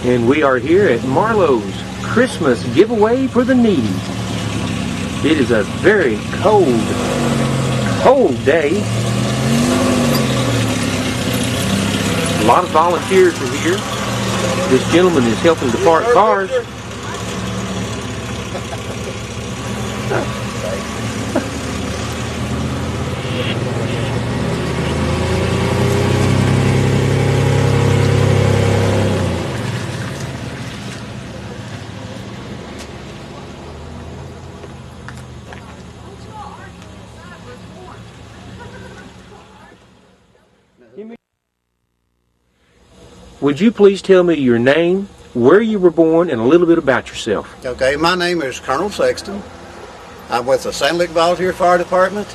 And we are here at Marolw's Christmas giveaway for the needy. It is a very cold day. A lot of volunteers are here. This gentleman is helping to park cars. Would you please tell me your name, where you were born, and a little bit about yourself? Okay, my name is Colonel Sexton. I'm with the St. Luke Volunteer Fire Department.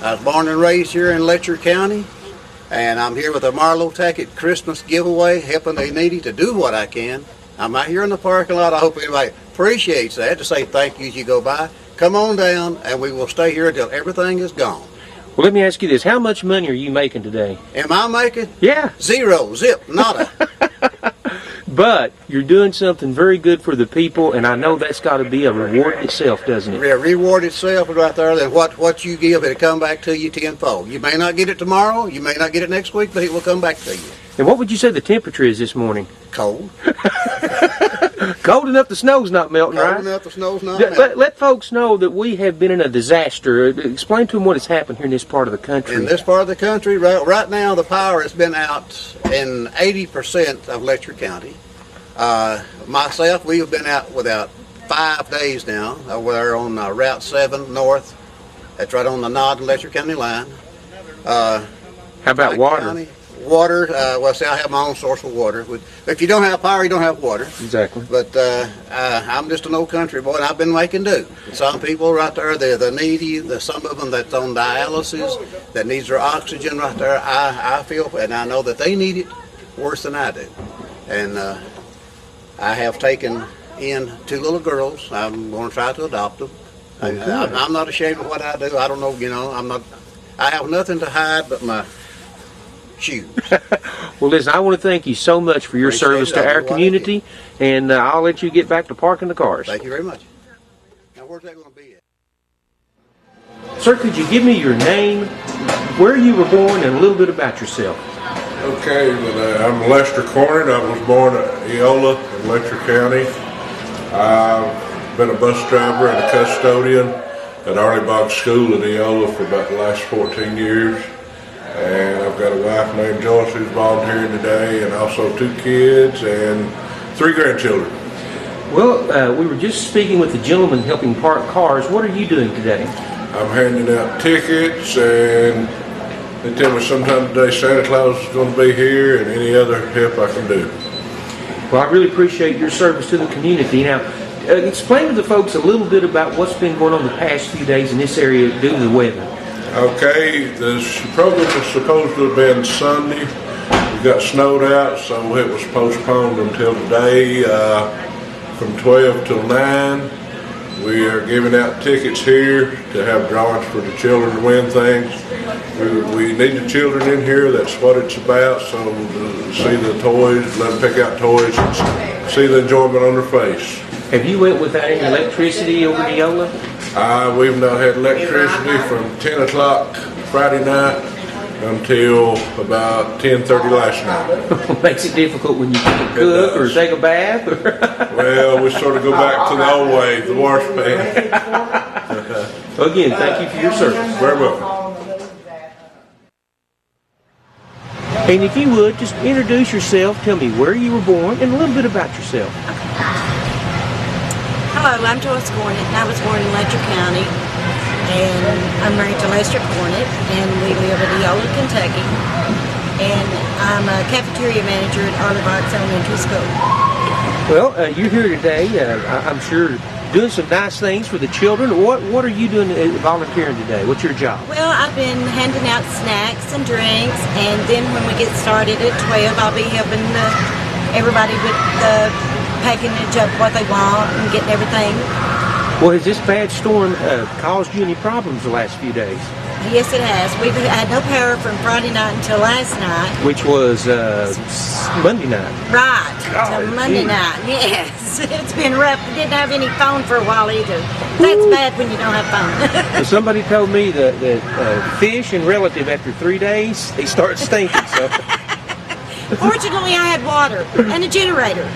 I was born and raised here in Letcher County, and I'm here with the Marolw Tackett Christmas giveaway, helping the needy to do what I can. I'm out here in the parking lot. I hope everybody appreciates that, to say thank you as you go by. Come on down, and we will stay here until everything is gone. Well, let me ask you this. How much money are you making today? Am I making? Yeah. Zero, zip, nada. But you're doing something very good for the people, and I know that's got to be a reward itself, doesn't it? Yeah, reward itself right there. Then what you give, it'll come back to you tenfold. You may not get it tomorrow, you may not get it next week, but it will come back to you. And what would you say the temperature is this morning? Cold. Cold enough the snow's not melting, right? Cold enough the snow's not melting. Let folks know that we have been in a disaster. Explain to them what has happened here in this part of the country. In this part of the country, right now the power has been out in 80% of Letcher County. Myself, we have been out without 5 days now. We're on Route 7 North. That's right on the Nod and Letcher County line. How about water? County, water, well, see, I have my own source of water. If you don't have power, you don't have water. Exactly. But I'm just an old country boy, and I've been making do. Some people right there, they're the needy, some of them that's on dialysis, that needs their oxygen right there. I feel, and I know that they need it worse than I do. And I have taken in 2 little girls. I'm going to try to adopt them. I'm not ashamed of what I do. I don't know, I have nothing to hide but my shoes. Well, listen, I want to thank you so much for your service to our community, and I'll let you get back to parking the cars. Thank you very much. Now, where's that going to be at? Sir, could you give me your name, where you were born, and a little bit about yourself? Okay, well, I'm Lester Cornett. I was born at Eola in Letcher County. I've been a bus driver and a custodian at Arley Bog School in Eola for about the last 14 years. And I've got a wife named Joyce who's volunteering today, and also 2 kids and 3 grandchildren. Well, we were just speaking with the gentleman helping park cars. What are you doing today? I'm handing out tickets, and they tell me sometime today Santa Claus is going to be here, and any other help I can do. Well, I really appreciate your service to the community. Now, explain to the folks a little bit about what's been going on the past few days in this area due to the weather. Okay, this program was supposed to have been Sunday. We got snowed out, so it was postponed until today from 12 till 9. We are giving out tickets here to have drawings for the children to win things. We need the children in here. That's what it's about. So to see the toys, let them pick out toys, and see the enjoyment on their face. Have you went without any electricity over in Eola? We've not had electricity from 10 o'clock Friday night until about 10:30 last night. Makes it difficult when you can't cook or take a bath? Well, we sort of go back to the old way, the wash pan. Well, again, thank you for your service. Very welcome. And if you would, just introduce yourself, tell me where you were born, and a little bit about yourself. Hello, I'm Joyce Cornett, and I was born in Letcher County, and I'm married to Lester Cornett, and we live in Eola, Kentucky, and I'm a cafeteria manager at Arley Bog Elementary School. Well, you're here today, I'm sure, doing some nice things for the children. What are you doing volunteering today? What's your job? Well, I've been handing out snacks and drinks, and then when we get started at 12, I'll be helping everybody with the package up what they want and getting everything. Well, has this bad storm caused you any problems the last few days? Yes, it has. We've had no power from Friday night until last night. Which was Monday night. Right, Golly to Monday gee. night. Yes, it's been rough. We didn't have any phone for a while either. That's bad when you don't have phone. So somebody told me that fish and relative after 3 days, they start stinking. So. Fortunately, I had water and a generator.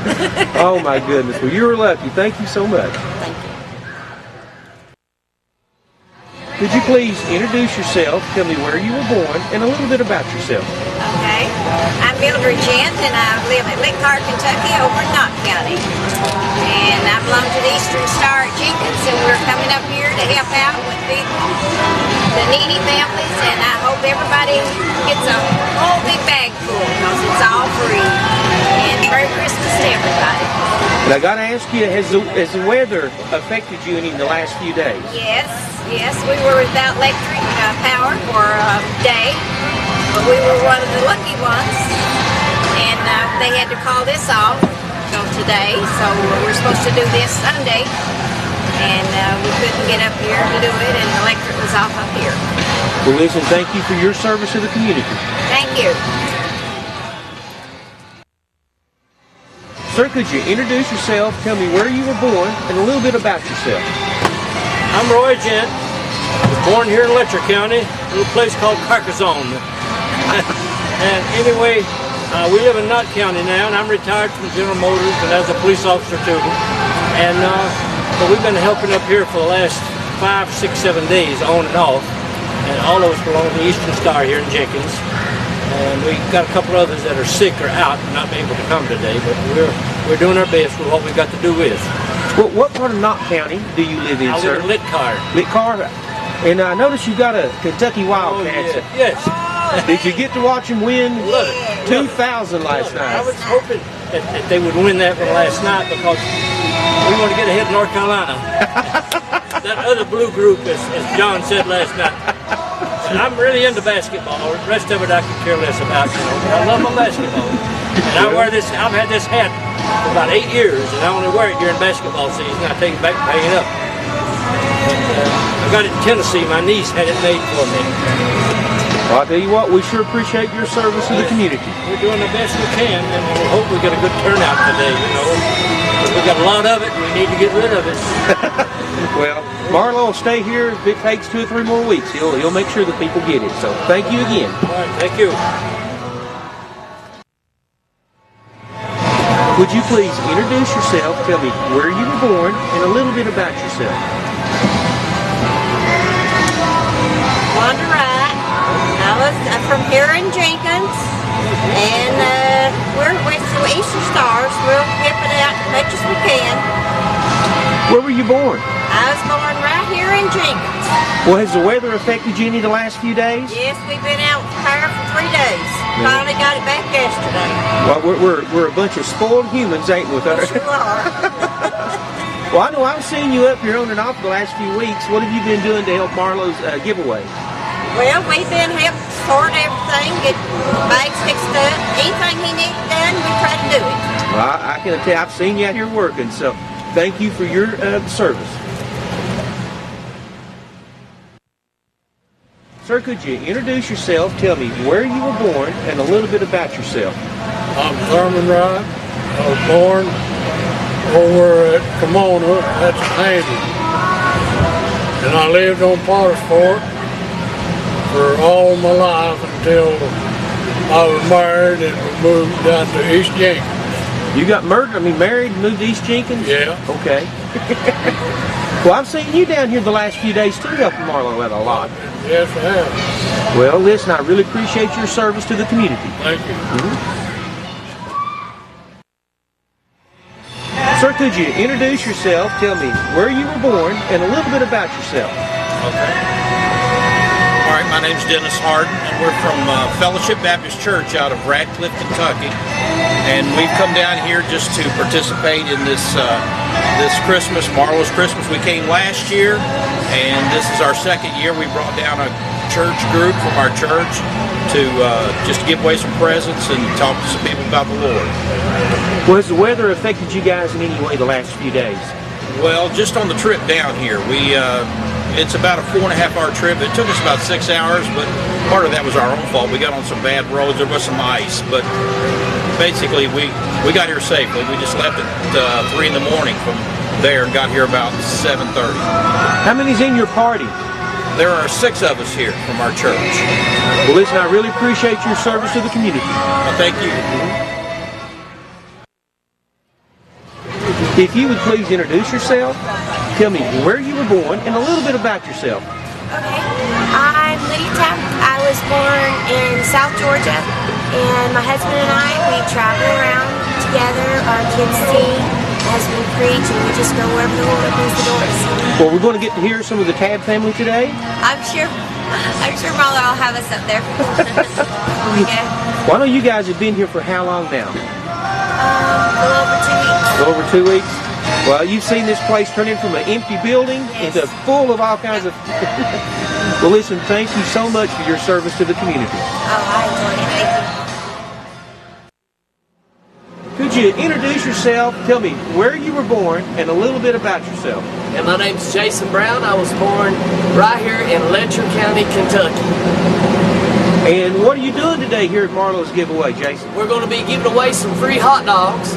Oh my goodness. Well, you were lucky. Thank you so much. Thank you. Could you please introduce yourself, tell me where you were born, and a little bit about yourself? Okay. I'm Mildred Gent, and I live in Letcher, Kentucky, over in Knott County. And I belong to the Eastern Star at Jenkins, and we're coming up here to help out with the needy families, and I hope everybody gets a whole big bag full, because it's all free. And Merry Christmas to everybody. And I got to ask you, has the weather affected you any in the last few days? Yes, we were without electric power for a day, but we were one of the lucky ones, and they had to call this off today, so we're supposed to do this Sunday, and we couldn't get up here to do it, and the electric was off up here. Well, listen, thank you for your service to the community. Thank you. Sir, could you introduce yourself, tell me where you were born, and a little bit about yourself? I'm Roy Gent. I was born here in Letcher County, a little place called Carcassonne. And anyway, we live in Knott County now, and I'm retired from General Motors and as a police officer too. And but we've been helping up here for the last 5, 6, 7 days, on and off. And all of us belong to the Eastern Star here in Jenkins. And we got a couple others that are sick or out and not able to come today, but we're doing our best with what we got to do with. Well, what part of Knott County do you live in, I sir? live in Letcher. Letcher. And I noticed you got a Kentucky Wildcats. Oh, yes. Did you get to watch them win Love it. 2,000 last I night? was hoping that they would win that one last night, because we want to get ahead of North Carolina. That other blue group, as John said last night. And I'm really into basketball. The rest of it I could care less about, but I love my basketball. And I wear this. I've had this hat for about 8 years, and I only wear it during basketball season. I take it back and hang it up. But, I got it in Tennessee. My niece had it made for me. Well, I'll tell you what, we sure appreciate your service to the community. We're doing the best we can, and we hope we get a good turnout today, But we got a lot of it, and we need to get rid of it. Well, Marolw will stay here. If it takes 2 or 3 more weeks, he'll make sure that people get it. So thank you again. All right, thank you. Would you please introduce yourself, tell me where you were born, and a little bit about yourself? Wanda Wright. I'm from here in Jenkins, and we're with the Eastern Stars. We'll help it out as much as we can. Where were you born? I was born right here in Jenkins. Well, has the weather affected you any the last few days? Yes, we've been out with power for 3 days. Finally got it back yesterday. Well, we're a bunch of spoiled humans, ain't we? We sure are. Well, I know I've seen you up here on and off the last few weeks. What have you been doing to help Marolw's giveaway? Well, we've been helping sort everything, get bags fixed up. Anything he needs done, we try to do it. Well, I can tell I've seen you out here working, so thank you for your service. Sir, could you introduce yourself, tell me where you were born, and a little bit about yourself? I'm Thurman Wright. I was born over at Pomona, that's Handy. And I lived on Potter's Fort for all my life until I was married and we moved down to East Jenkins. You got married, moved to East Jenkins? Yeah. Okay. Well, I've seen you down here the last few days too, helping Marolw out a lot. Yes, I have. Well, listen, I really appreciate your service to the community. Thank you. Sir, could you introduce yourself, tell me where you were born, and a little bit about yourself? Okay. All right, my name's Dennis Harden, and we're from Fellowship Baptist Church out of Radcliffe, Kentucky. And we've come down here just to participate in this Christmas, Marolw's Christmas. We came last year, and this is our second year. We brought down a church group from our church to just give away some presents and talk to some people about the Lord. Well, has the weather affected you guys in any way the last few days? Well, just on the trip down here, we It's about a 4.5-hour trip. It took us about 6 hours, but part of that was our own fault. We got on some bad roads. There was some ice, but basically we got here safely. We just left at 3 in the morning from there and got here about 7:30. How many's in your party? There are 6 of us here from our church. Well, listen, I really appreciate your service to the community. Well, thank you. If you would please introduce yourself, tell me where you were born, and a little bit about yourself. Okay, I'm Lydia. I was born in South Georgia, and my husband and I, we travel around together. Our kids sing, my husband preach, and we just go wherever the Lord opens the doors. Well, we're going to get to hear some of the Tabb family today. I'm sure Marolw will have us up there. Yeah. Well, I know you guys have been here for how long now? A little over 2 weeks. A little over 2 weeks. Well, you've seen this place turn in from an empty building into full of all kinds of... Well, listen, thank you so much for your service to the community. Oh, I enjoyed it. Thank you. Could you introduce yourself, tell me where you were born, and a little bit about yourself? And my name's Jason Brown. I was born right here in Letcher County, Kentucky. And what are you doing today here at Marolw's giveaway, Jason? We're going to be giving away some free hot dogs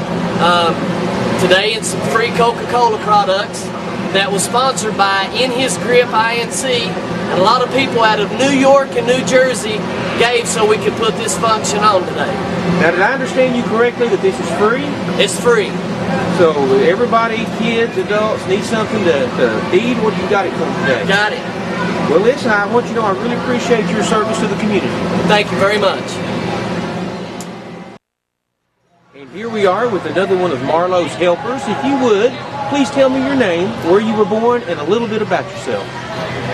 today and some free Coca-Cola products that was sponsored by In His Grip INC. And a lot of people out of New York and New Jersey gave so we could put this function on today. Now, did I understand you correctly that this is free? It's free. So everybody, kids, adults, need something to eat? What do you got it from today? Got it. Well, listen, I want you to know I really appreciate your service to the community. Thank you very much. And here we are with another one of Marolw's helpers. If you would, please tell me your name, where you were born, and a little bit about yourself.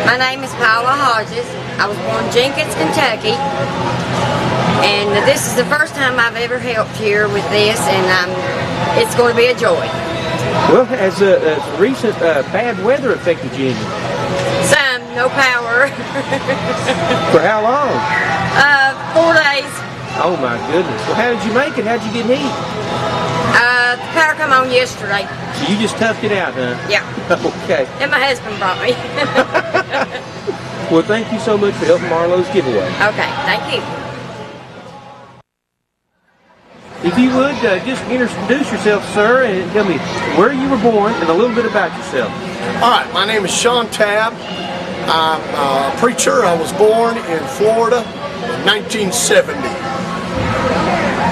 My name is Paula Hodges. I was born in Jenkins, Kentucky. And this is the first time I've ever helped here with this, and it's going to be a joy. Well, has recent bad weather affected you? Some, no power. For how long? 4 days. Oh my goodness. Well, how did you make it? How did you get heat? The power come on yesterday. So you just toughed it out, huh? Yeah. Okay. And my husband brought me. Well, thank you so much for helping Marolw's giveaway. Okay, thank you. If you would, just introduce yourself, sir, and tell me where you were born and a little bit about yourself. All right, my name is Sean Tabb. I'm a preacher. I was born in Florida in 1970.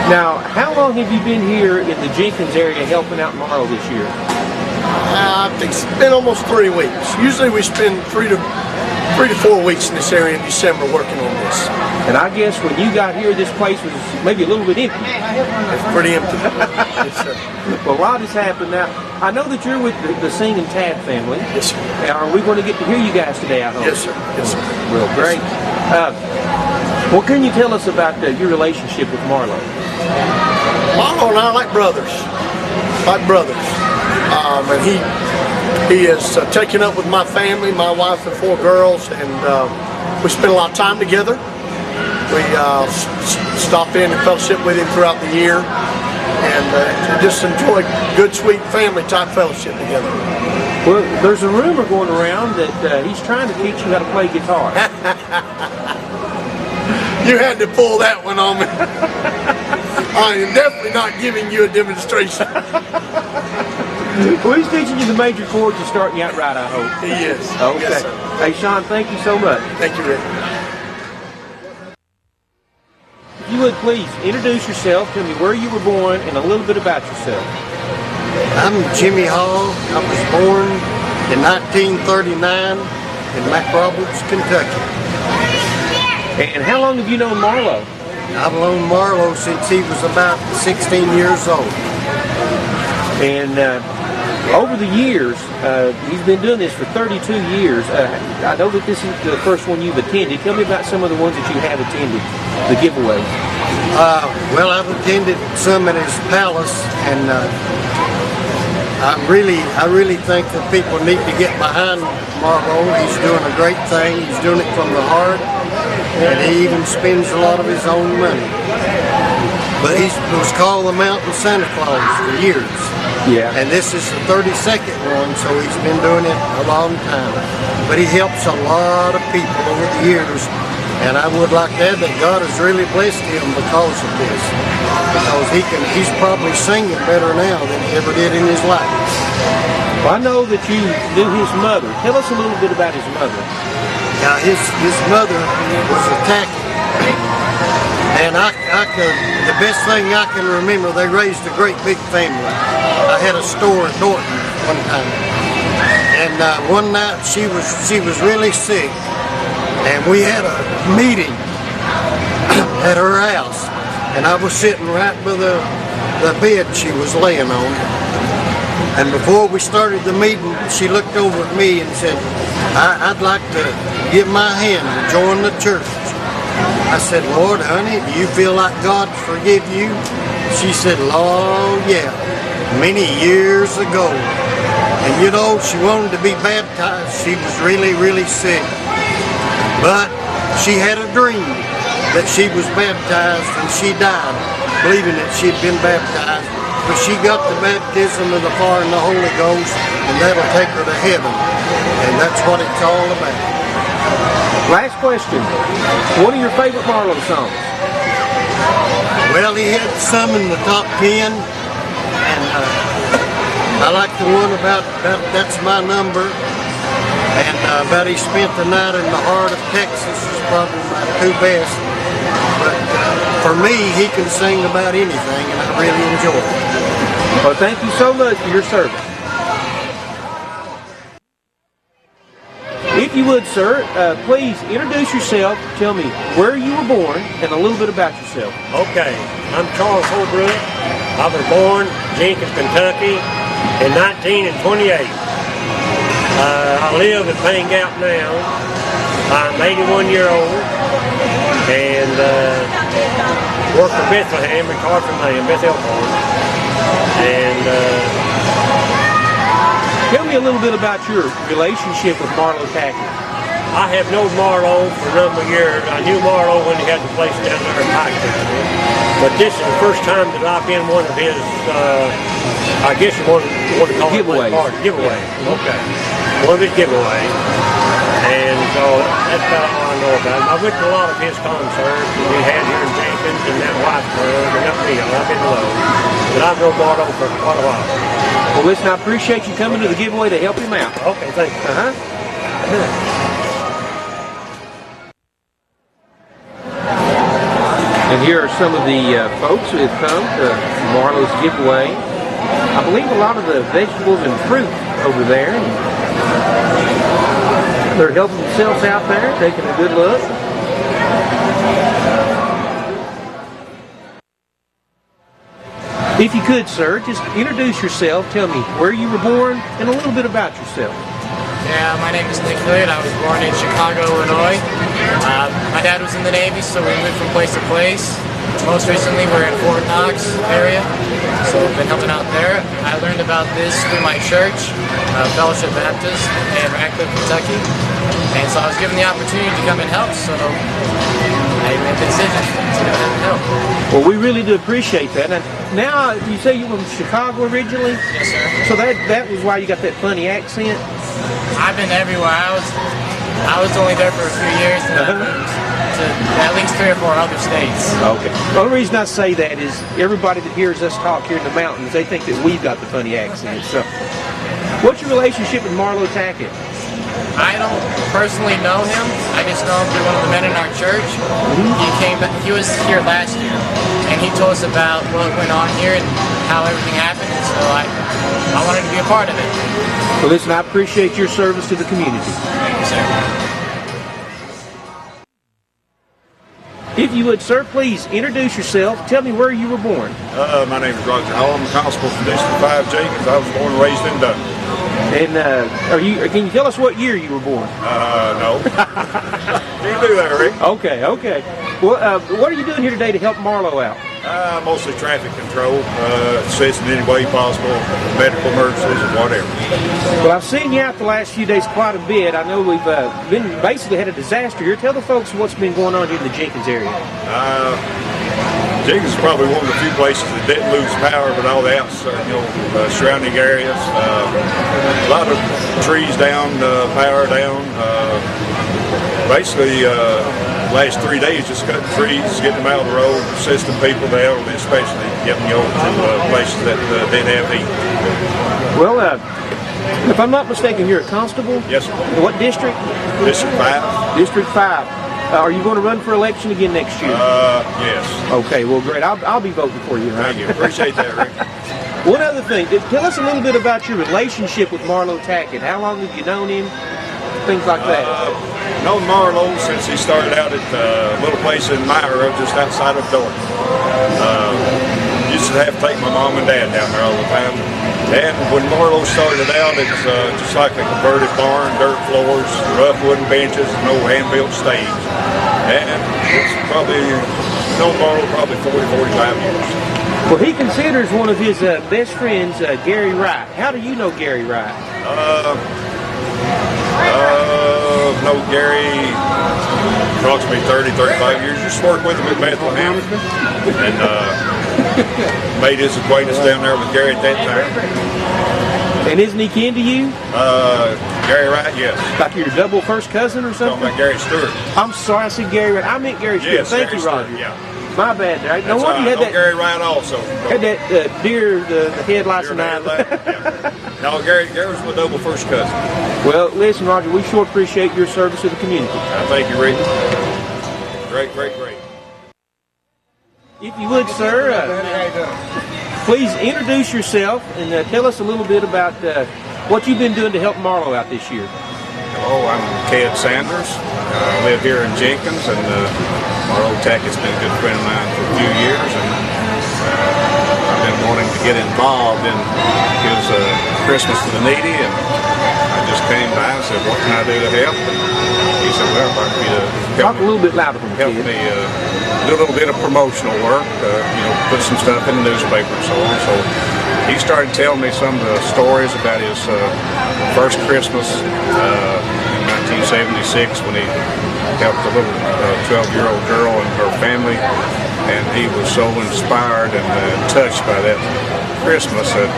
Now, how long have you been here in the Jenkins area helping out Marolw this year? I think it's been almost 3 weeks. Usually we spend 3 to 4 weeks in this area in December working on this. And I guess when you got here, this place was maybe a little bit empty. It's pretty empty. Yes, sir. Well, a lot has happened now. I know that you're with the Singing Tabb family. Yes, sir. Are we going to get to hear you guys today, I hope? Yes, sir. Yes, sir. Well, great. What can you tell us about your relationship with Marolw? Marolw and I are like brothers. Like brothers. And he has taken up with my family, my wife and 4 girls, and we spend a lot of time together. We stop in and fellowship with him throughout the year, and just enjoy good, sweet family type fellowship together. Well, there's a rumor going around that he's trying to teach you how to play guitar. You had to pull that one on me. I am definitely not giving you a demonstration. Well, he's teaching you the major chords and starting you out right, I hope. He is. Okay. Yes, sir. Hey, Sean, thank you so much. Thank you, Rick. If you would please introduce yourself, tell me where you were born, and a little bit about yourself. I'm Jimmy Hall. I was born in 1939 in Marolw, Kentucky. And how long have you known Marolw? I've known Marolw since he was about 16 years old. And over the years, he's been doing this for 32 years. I know that this is the first one you've attended. Tell me about some of the ones that you have attended, the giveaway. Well, I've attended some at his palace, and I really think that people need to get behind Marolw. He's doing a great thing. He's doing it from the heart, and he even spends a lot of his own money. But he was called the Mountain Santa Claus for years. Yeah. And this is the 32nd one, so he's been doing it a long time. but he helps a lot of people over the years. And I would like to add that God has really blessed him because of this. Because he's probably singing better now than he ever did in his life. Well, I know that you knew his mother. Tell us a little bit about his mother. Now, his mother was a tacky. And the best thing I can remember, they raised a great big family. I had a store in Norton one time. And one night she was really sick. And we had a meeting at her house, and I was sitting right by the bed she was laying on. And before we started the meeting, she looked over at me and said, I'd like to give my hand to join the church. I said, Lord, honey, do you feel like God forgive you? She said, Lord, yeah, many years ago. And you know, she wanted to be baptized. She was really, really sick. But she had a dream that she was baptized, and she died believing that she'd been baptized. But she got the baptism of the fire and the Holy Ghost, and that'll take her to heaven. And that's what it's all about. Last question. What are your favorite Marolw songs? Well, he had some in the top 10, and I like the one about That's My Number. And about he spent the night in the heart of Texas is probably my two best. But for me, he can sing about anything, and I really enjoy it. Well, thank you so much for your service. If you would, sir, please introduce yourself. Tell me where you were born and a little bit about yourself. Okay, I'm Charles Holbrook. I was born in Jenkins, Kentucky in 1928. I live in Payne Gap now. I'm 81 years old and work for Bethlehem, retired from Bethel Farm. And tell me a little bit about your relationship with Marolw Tackett. I have known Marolw for a number of years. I knew Marolw when he had the place down there in Pike Country. But this is the first time that I've been one of his, I guess you want to call it giveaway. Okay. One of his giveaways. And so that's about all I know about him. I went to a lot of his concerts that we had here in Jenkins and that Whitesburg and up here. I've been low. But I've known Marolw for quite a while. Well, listen, I appreciate you coming to the giveaway to help him out. Okay, thank you. And here are some of the folks who have come to Marolw's giveaway. I believe a lot of the vegetables and fruit over there. They're helping themselves out there, taking a good look. If you could, sir, just introduce yourself. Tell me where you were born and a little bit about yourself. Yeah, my name is Nick Hood. I was born in Chicago, Illinois. My dad was in the Navy, so we moved from place to place. Most recently, we're in Fort Knox area, so I've been helping out there. I learned about this through my church, Fellowship Baptist in Radcliffe, Kentucky. And so I was given the opportunity to come and help, so I made the decision to come and help. Well, we really do appreciate that. Now, you say you were from Chicago originally? Yes, sir. So that was why you got that funny accent? I've been everywhere. I was only there for a few years, and I moved to at least 3 or 4 other states. Okay. The only reason I say that is everybody that hears us talk here in the mountains, they think that we've got the funny accent. So, what's your relationship with Marolw Tackett? I don't personally know him. I just know him through one of the men in our church. He was here last year, and he told us about what went on here and how everything happened. So I wanted to be a part of it. Well, listen, I appreciate your service to the community. Thank you, sir. If you would, sir, please introduce yourself. Tell me where you were born. My name is Roger Hall. I'm a constable from District 5 Jenkins. I was born and raised in Dundee. And can you tell us what year you were born? No. You can do that, Rick. Okay. Well, what are you doing here today to help Marolw out? Mostly traffic control, assist in any way possible, medical emergencies and whatever. Well, I've seen you out the last few days quite a bit. I know we've basically had a disaster here. Tell the folks what's been going on here in the Jenkins area. Jenkins is probably one of the few places that didn't lose power, but all the surrounding areas, a lot of trees down, power down. Basically, last 3 days just cutting trees, getting them out of the road, assisting people, the elderly especially, getting them over to places that didn't have heat. Well, if I'm not mistaken, you're a constable? Yes, sir. What district? District 5. District 5. Are you going to run for election again next year? Yes. Okay, well, great. I'll be voting for you. Right? Thank you. Appreciate that, Rick. One other thing, tell us a little bit about your relationship with Marolw Tackett. How long have you known him? Things like that. Known Marolw since he started out at a little place in Marolw, just outside of Dorton. Used to have to take my mom and dad down there all the time. And when Marolw started out, it was just like a converted barn, dirt floors, rough wooden benches, no hand-built stage. And it's probably, known Marolw probably 40, 45 years. Well, he considers one of his best friends, Gary Wright. How do you know Gary Wright? Know Gary approximately 30, 35 years. Just worked with him at Bethlehem. And made his acquaintance down there with Gary at that time. And isn't he kin to you? Gary Wright, yes. Like your double first cousin or something? Talking about Gary Stewart. I'm sorry, I said Gary Wright. I meant Gary Stewart. Yes, Thank Gary you, Roger. Stewart, yeah. My bad. Right? No That's wonder you had that. Gary Wright also. Had that deer, the headlights and eyes. Yeah. No, Gary was my double first cousin. Well, listen, Roger, we sure appreciate your service to the community. Thank you, Rick. Great. If you would, sir, please introduce yourself and tell us a little bit about what you've been doing to help Marolw out this year. Hello, I'm Ted Sanders. I live here in Jenkins, and Marolw Tackett's been a good friend of mine for a few years, and I've been wanting to get involved in his Christmas to the Needy, and I just came by and said, what can I do to help? And he said, well, I'd like you to talk a little bit louder for me. Help me do a little bit of promotional work, put some stuff in the newspaper and so on. So he started telling me some of the stories about his first Christmas in 1976 when he helped a little 12-year-old girl and her family, and he was so inspired and touched by that Christmas that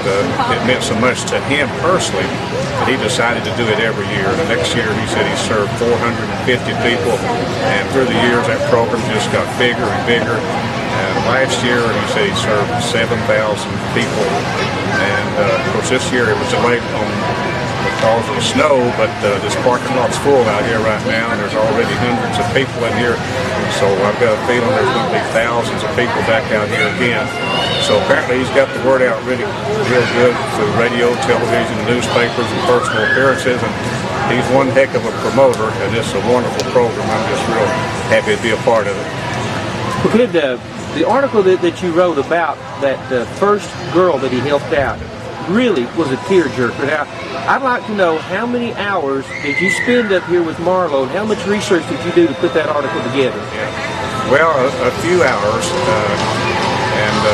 it meant so much to him personally that he decided to do it every year. The next year he said he served 450 people, and through the years that program just got bigger and bigger. And last year he said he served 7,000 people, and of course this year it was delayed because of the snow, but this parking lot's full out here right now, and there's already hundreds of people in here, so I've got a feeling there's going to be thousands of people back out here again. So apparently he's got the word out real good through radio, television, newspapers, and personal appearances, and he's one heck of a promoter, and it's a wonderful program. I'm just real happy to be a part of it. Well, good. The article that you wrote about that first girl that he helped out really was a tearjerker. Now, I'd like to know how many hours did you spend up here with Marolw, and how much research did you do to put that article together? Yeah. Well, a few hours.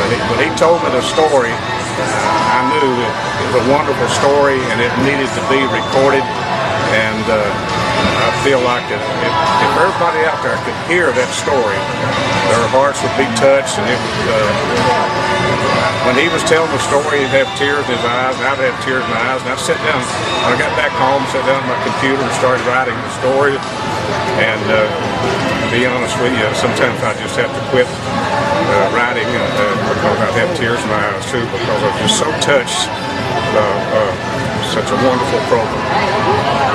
When he told me the story, I knew it was a wonderful story and it needed to be recorded. And I feel like if everybody out there could hear that story, their hearts would be touched. And it would, when he was telling the story, he'd have tears in his eyes, and I'd have tears in my eyes. And I'd sit down, when I got back home, sat down at my computer and started writing the story. And to be honest with you, sometimes I just have to quit writing because I'd have tears in my eyes too, because I was just so touched. Such a wonderful program.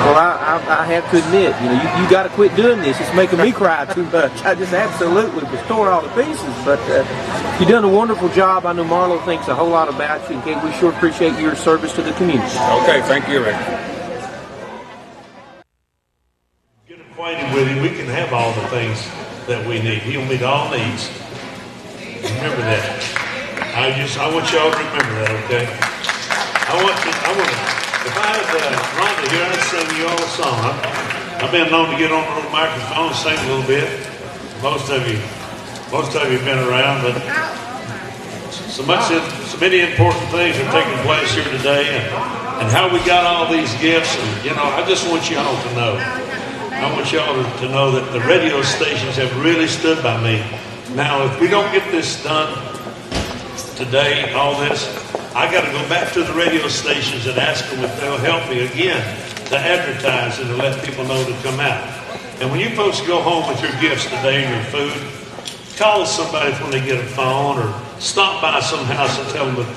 Well, I have to admit, you got to quit doing this. It's making me cry too much. I just absolutely was torn all to pieces. But you've done a wonderful job. I know Marolw thinks a whole lot about you, and we sure appreciate your service to the community. Okay, thank you, Rick. Get acquainted with him. We can have all the things that we need. He'll meet all needs. Remember that. I want y'all to remember that, okay? If I had Rhonda here, I'd sing you all a song. I've been known to get on the little microphone and sing a little bit. Most of you have been around, but so many important things are taking place here today, and how we got all these gifts. And I just want y'all to know. I want y'all to know that the radio stations have really stood by me Now, if we don't get this done today, all this, I got to go back to the radio stations and ask them if they'll help me again to advertise and to let people know to come out. And when you folks go home with your gifts today and your food, call somebody when they get a phone, or stop by some house and tell them that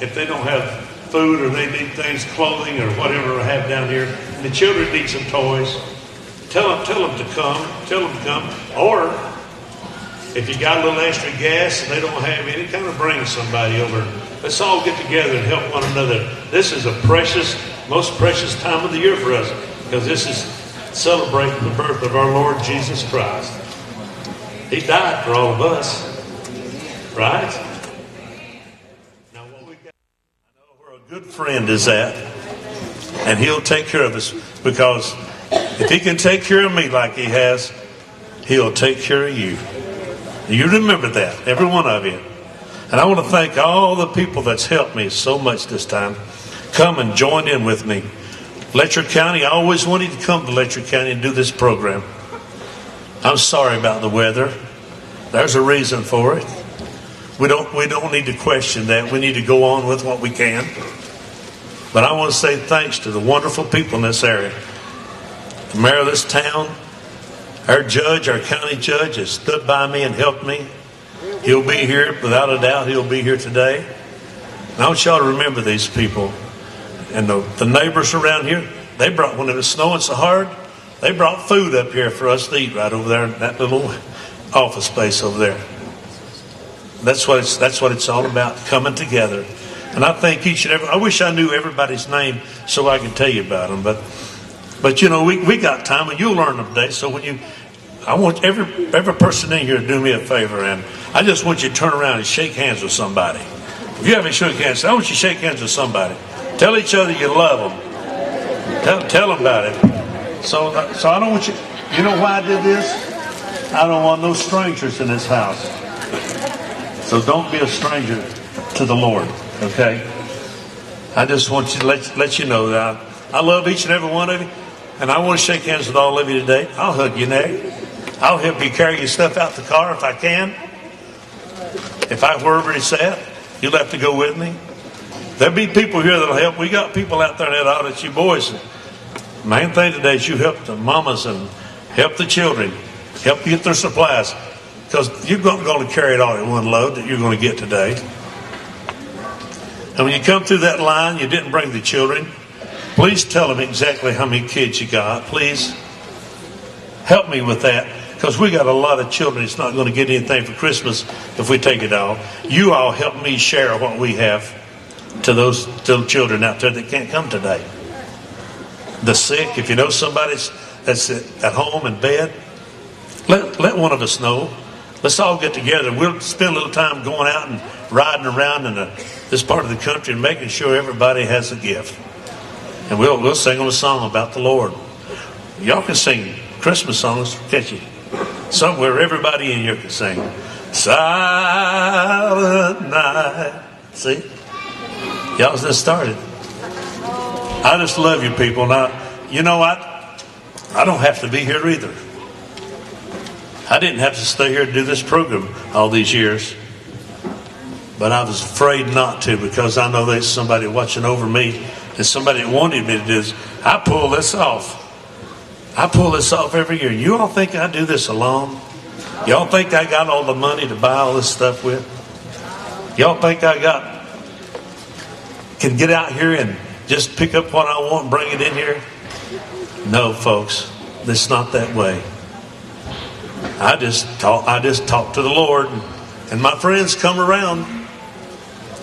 if they don't have food or they need things, clothing or whatever I have down here, and the children need some toys, tell them to come. Or if you got a little extra gas and they don't have any, kind of bring somebody over. Let's all get together and help one another. This is a most precious time of the year for us, because this is celebrating the birth of our Lord Jesus Christ. He died for all of us, right? Now, what we got, I know where a good friend is at, and he'll take care of us, because if he can take care of me like he has, he'll take care of you. You remember that, every one of you. And I want to thank all the people that's helped me so much this time. Come and join in with me. Letcher County, I always wanted to come to Letcher County and do this program. I'm sorry about the weather. There's a reason for it. We don't need to question that. We need to go on with what we can. But I want to say thanks to the wonderful people in this area. The mayor of this town, our judge, our county judge, has stood by me and helped me. He'll be here, without a doubt, he'll be here today. And I want y'all to remember these people. And the neighbors around here, they brought, when it was snowing so hard, they brought food up here for us to eat right over there in that little office space over there. That's what it's all about, coming together. And I think I wish I knew everybody's name so I could tell you about them. But you know, we got time, and you'll learn them today. So I want every person in here to do me a favor, and I just want you to turn around and shake hands with somebody. If you haven't shook hands, I want you to shake hands with somebody. Tell each other you love them. Tell them about it. So I don't want you. You know why I did this? I don't want no strangers in this house. So don't be a stranger to the Lord. Okay? I just want you to let you know that I love each and every one of you, and I want to shake hands with all of you today. I'll hug you neck. I'll help you carry your stuff out the car if I can. Wherever it's at, you'll have to go with me. There'll be people here that'll help. We got people out there in that audience, you boys. Main thing today is you help the mamas and help the children, help get their supplies, because you're going to carry it all in one load that you're going to get today. And when you come through that line, you didn't bring the children. Please tell them exactly how many kids you got. Please help me with that, because we got a lot of children that's not going to get anything for Christmas if we take it all. You all help me share what we have to those children out there that can't come today. The sick, if you know somebody that's at home in bed, let one of us know. Let's all get together. We'll spend a little time going out and riding around in this part of the country and making sure everybody has a gift. And we'll sing them a song about the Lord. Y'all can sing Christmas songs, can't you? Somewhere everybody in here can sing. Silent night. See? Y'all just started. I just love you people. Now, you know what? I don't have to be here either. I didn't have to stay here to do this program all these years. But I was afraid not to, because I know there's somebody watching over me and somebody that wanted me to do this. I pull this off. I pull this off every year. You all think I do this alone? Y'all think I got all the money to buy all this stuff with? Y'all think I can get out here and just pick up what I want and bring it in here? No, folks. It's not that way. I just talk to the Lord, and my friends come around.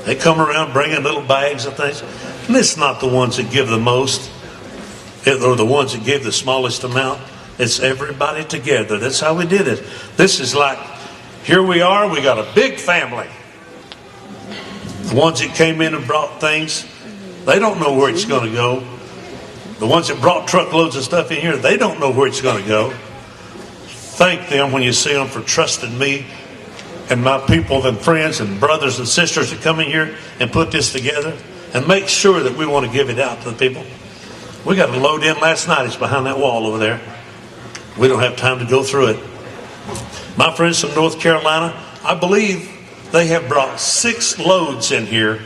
They come around bringing little bags of things. And it's not the ones that give the most, or the ones that give the smallest amount. It's everybody together. That's how we did it. This is like, here we are, we got a big family. The ones that came in and brought things, they don't know where it's going to go. The ones that brought truckloads of stuff in here, they don't know where it's going to go. Thank them when you see them for trusting me and my people and friends and brothers and sisters that come in here and put this together, and make sure that we want to give it out to the people. We got a load in last night. It's behind that wall over there. We don't have time to go through it. My friends from North Carolina, I believe they have brought 6 loads in here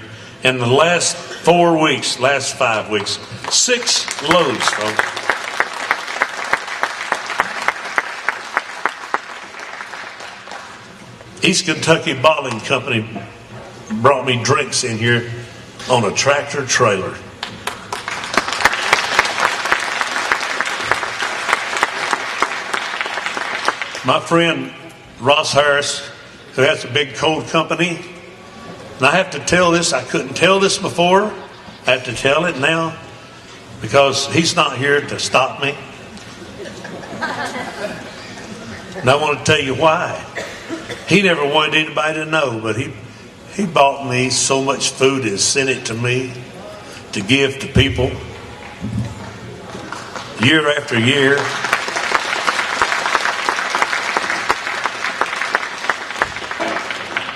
in the last 4 weeks, last 5 weeks. 6 loads, folks. East Kentucky Bottling Company brought me drinks in here on a tractor trailer. My friend Ross Harris, who has a big coal company, and I have to tell this, I couldn't tell this before, I have to tell it now, because he's not here to stop me. And I want to tell you why. He never wanted anybody to know, but he bought me so much food and sent it to me to give to people year after year.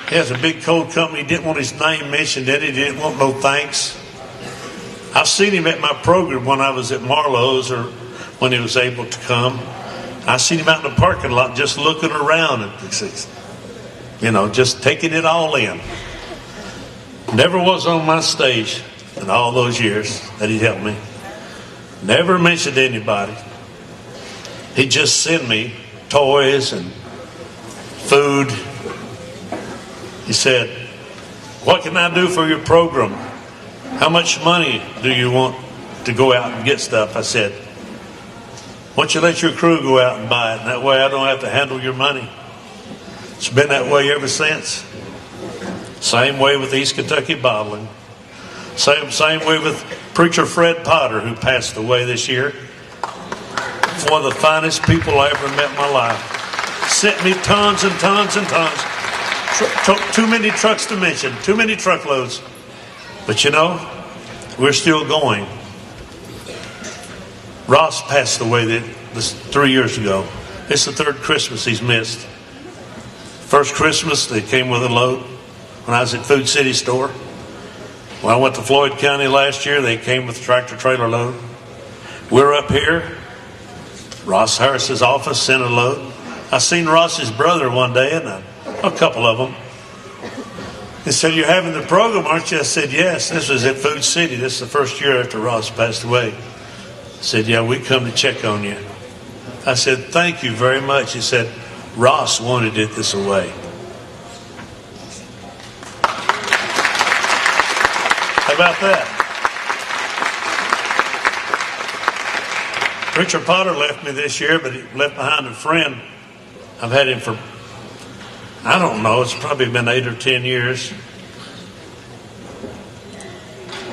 He has a big coal company. He didn't want his name mentioned in it. He didn't want no thanks. I've seen him at my program when I was at Marolw's or when he was able to come. I seen him out in the parking lot just looking around and, just taking it all in. Never was on my stage in all those years that he helped me. Never mentioned anybody. He just sent me toys and food. He said, "What can I do for your program? How much money do you want to go out and get stuff?" I said, "Why don't you let your crew go out and buy it? And that way I don't have to handle your money." It's been that way ever since. Same way with East Kentucky Bottling. Same way with Preacher Fred Potter, who passed away this year. One of the finest people I ever met in my life. Sent me tons and tons and tons. Too many trucks to mention, too many truckloads. But we're still going. Ross passed away this 3 years ago. It's the 3rd Christmas he's missed. First Christmas, they came with a load when I was at Food City store. When I went to Floyd County last year, they came with a tractor trailer load. We're up here. Ross Harris's office sent a load. I seen Ross's brother one day, and a couple of them. He said, "You're having the program, aren't you?" I said, "Yes." This was at Food City. This is the first year after Ross passed away. He said, "Yeah, we come to check on you." I said, "Thank you very much." He said, "Ross wanted it this way." How about that? Preacher Potter left me this year, but he left behind a friend. I've had him for, I don't know, it's probably been 8 or 10 years.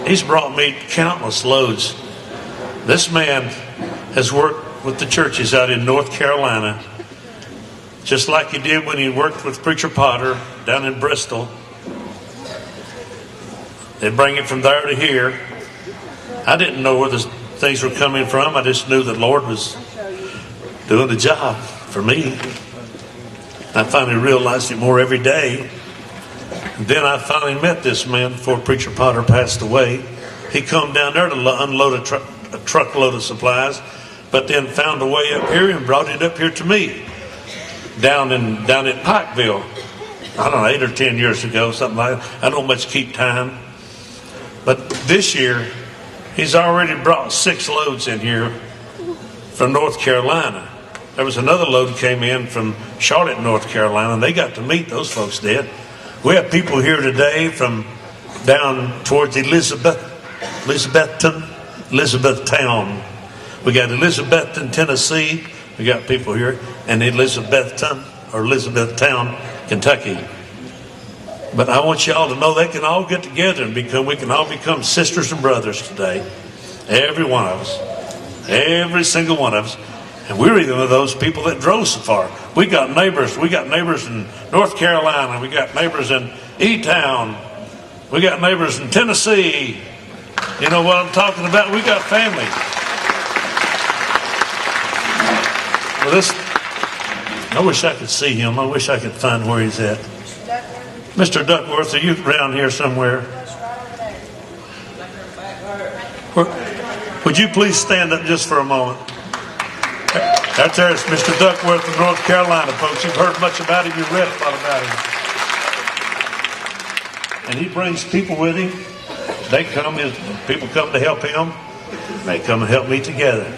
He's brought me countless loads. This man has worked with the churches out in North Carolina, just like he did when he worked with Preacher Potter down in Bristol. They bring it from there to here. I didn't know where the things were coming from. I just knew the Lord was doing the job for me. I finally realized it more every day. And then I finally met this man before Preacher Potter passed away. He come down there to unload a truckload of supplies, but then found a way up here and brought it up here to me. Down at Pikeville. I don't know, 8 or 10 years ago, something like that. I don't much keep time. But this year, he's already brought 6 loads in here from North Carolina. There was another load came in from Charlotte, North Carolina, and they got to meet, those folks did. We have people here today from down towards Elizabethtown. We got Elizabethton, Tennessee. We got people here, and Elizabethtown, Kentucky. But I want y'all to know they can all get together and we can all become sisters and brothers today. Every one of us. Every single one of us. And we're even of those people that drove so far. We got neighbors. We got neighbors in North Carolina. We got neighbors in E-Town. We got neighbors in Tennessee. You know what I'm talking about? We got family. Well, I wish I could see him. I wish I could find where he's at. Mr. Duckworth, are you around here somewhere? Would you please stand up just for a moment? That there's Mr. Duckworth from North Carolina, folks. You've heard much about him. You've read a lot about him. And he brings people with him. They come, people come to help him. They come and help me together.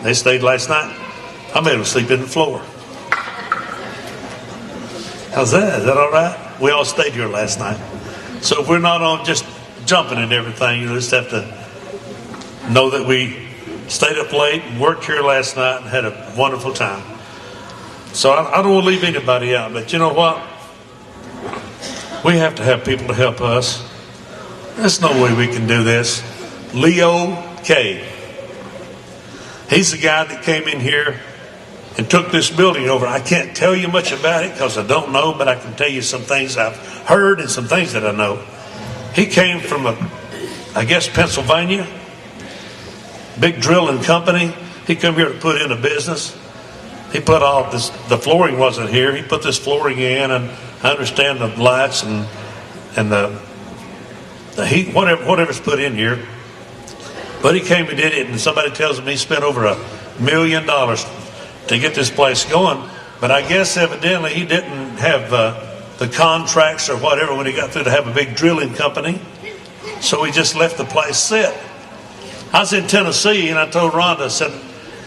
They stayed last night. I made them sleep in the floor. How's that? Is that all right? We all stayed here last night. So if we're not on just jumping and everything, you just have to know that we stayed up late and worked here last night and had a wonderful time. So I don't want to leave anybody out, but you know what? We have to have people to help us. There's no way we can do this. Leo K. He's the guy that came in here and took this building over. I can't tell you much about it because I don't know, but I can tell you some things I've heard and some things that I know. He came from, I guess, Pennsylvania. Big drilling company. He come here to put in a business. He put all this, the flooring wasn't here. He put this flooring in, and I understand the lights and the heat, whatever's put in here. But he came and did it, and somebody tells me he spent over $1 million to get this place going. But I guess evidently he didn't have the contracts or whatever when he got through to have a big drilling company. So he just left the place sit. I was in Tennessee, and I told Rhonda, I said,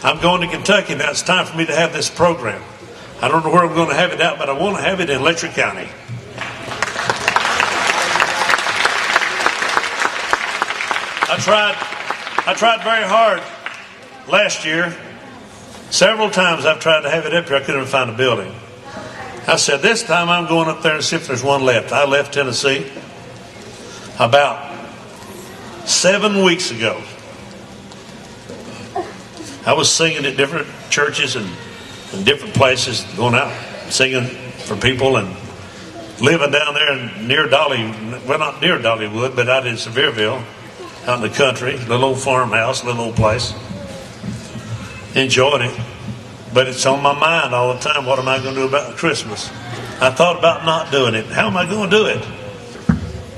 I'm going to Kentucky. Now it's time for me to have this program. I don't know where I'm going to have it at, but I want to have it in Letcher County. I tried very hard last year. Several times I've tried to have it up here. I couldn't find a building. I said, this time I'm going up there and see if there's one left. I left Tennessee about 7 weeks ago. I was singing at different churches and in different places, going out singing for people and living down there near not near Dollywood, but out in Sevierville, out in the country, little old farmhouse, little old place. Enjoyed it. But it's on my mind all the time. What am I going to do about Christmas? I thought about not doing it. How am I going to do it?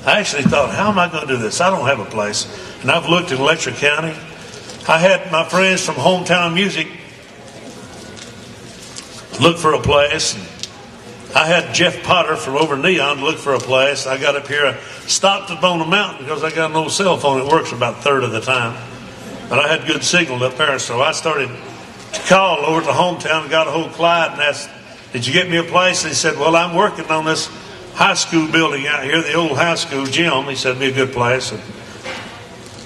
I actually thought, how am I going to do this? I don't have a place. And I've looked in Letcher County. I had my friends from Hometown Music look for a place. I had Jeff Potter from over Neon look for a place. I got up here, I stopped up on the mountain because I got an old cell phone. It works about a third of the time. But I had good signal up there, so I started to call over to Hometown and got a hold of Clyde and asked, did you get me a place? And he said, well, I'm working on this high school building out here, the old high school gym. He said, it'd be a good place. And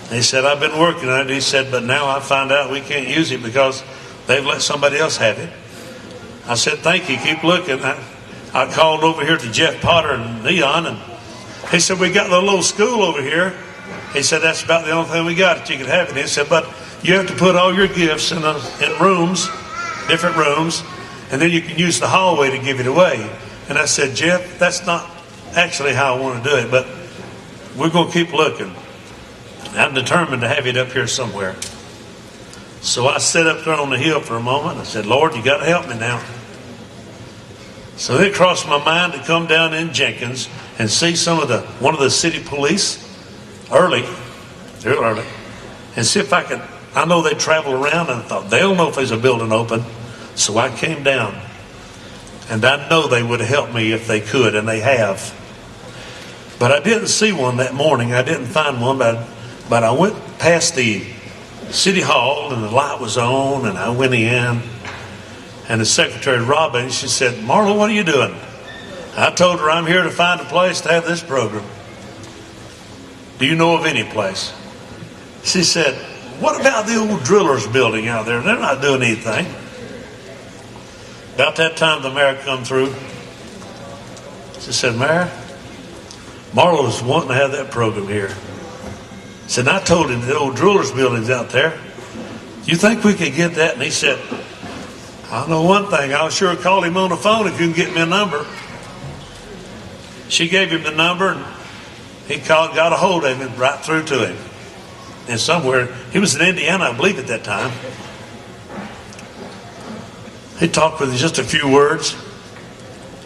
he said, I've been working on it. He said, but now I find out we can't use it because they've let somebody else have it. I said, thank you, keep looking. I called over here to Jeff Potter and Neon, and he said, we got the little school over here. He said, that's about the only thing we got that you can have it. He said, but you have to put all your gifts in rooms, different rooms, and then you can use the hallway to give it away. And I said, Jeff, that's not actually how I want to do it, but we're going to keep looking. I'm determined to have it up here somewhere. So I sat up there on the hill for a moment. I said, Lord, you got to help me now. So it crossed my mind to come down in Jenkins and see one of the city police real early, and see if I could. I know they travel around, and I thought they'll know if there's a building open. So I came down, and I know they would have helped me if they could, and they have. But I didn't see one that morning. I didn't find one, but I went past the city hall, and the light was on, and I went in, and the secretary, Robin, she said, Marolw, what are you doing? I told her I'm here to find a place to have this program. Do you know of any place? She said, what about the old drillers building out there? They're not doing anything. About that time, the mayor come through. She said, Mayor, Marolw is wanting to have that program here. She said, I told him the old drillers building's out there. Do you think we could get that? And he said, I know one thing. I'll sure call him on the phone if you can get me a number. She gave him the number, and he called, got a hold of him, right through to him. And somewhere, he was in Indiana, I believe, at that time. He talked with him just a few words.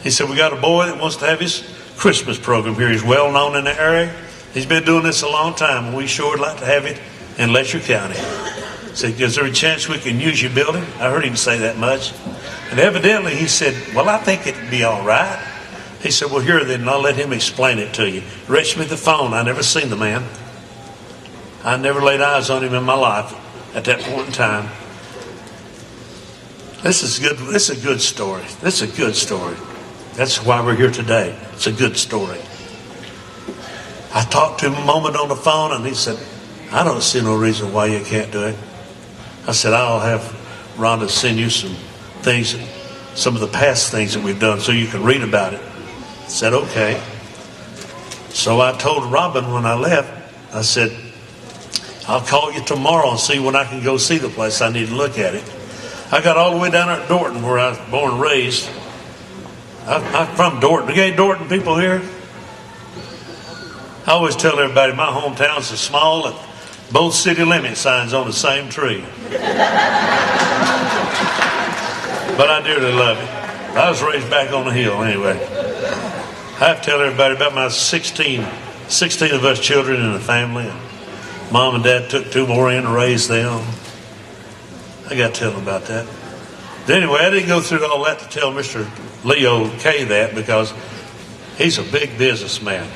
He said, we got a boy that wants to have his Christmas program here. He's well known in the area. He's been doing this a long time, and we sure would like to have it in Letcher County. Said, is there a chance we can use your building? I heard him say that much. And evidently he said, well, I think it'd be all right. He said, well, here then, I'll let him explain it to you. Reached me the phone. I never seen the man. I never laid eyes on him in my life at that point in time. This is good. This is a good story. This is a good story. That's why we're here today. It's a good story. I talked to him a moment on the phone, and he said, I don't see no reason why you can't do it. I said, I'll have Rhonda send you some things, some of the past things that we've done so you can read about it. I said, okay. So I told Robin when I left, I said, I'll call you tomorrow and see when I can go see the place. I need to look at it. I got all the way down there at Dorton, where I was born and raised. I'm from Dorton. You got any Dorton people here? I always tell everybody my hometown's so small that both city limit signs on the same tree. But I dearly love it. I was raised back on the hill anyway. I have to tell everybody about my 16 of us children in the family. And Mom and Dad took 2 more in to raise them. I got to tell them about that. But anyway, I didn't go through all that to tell Mr. Leo K that, because he's a big businessman.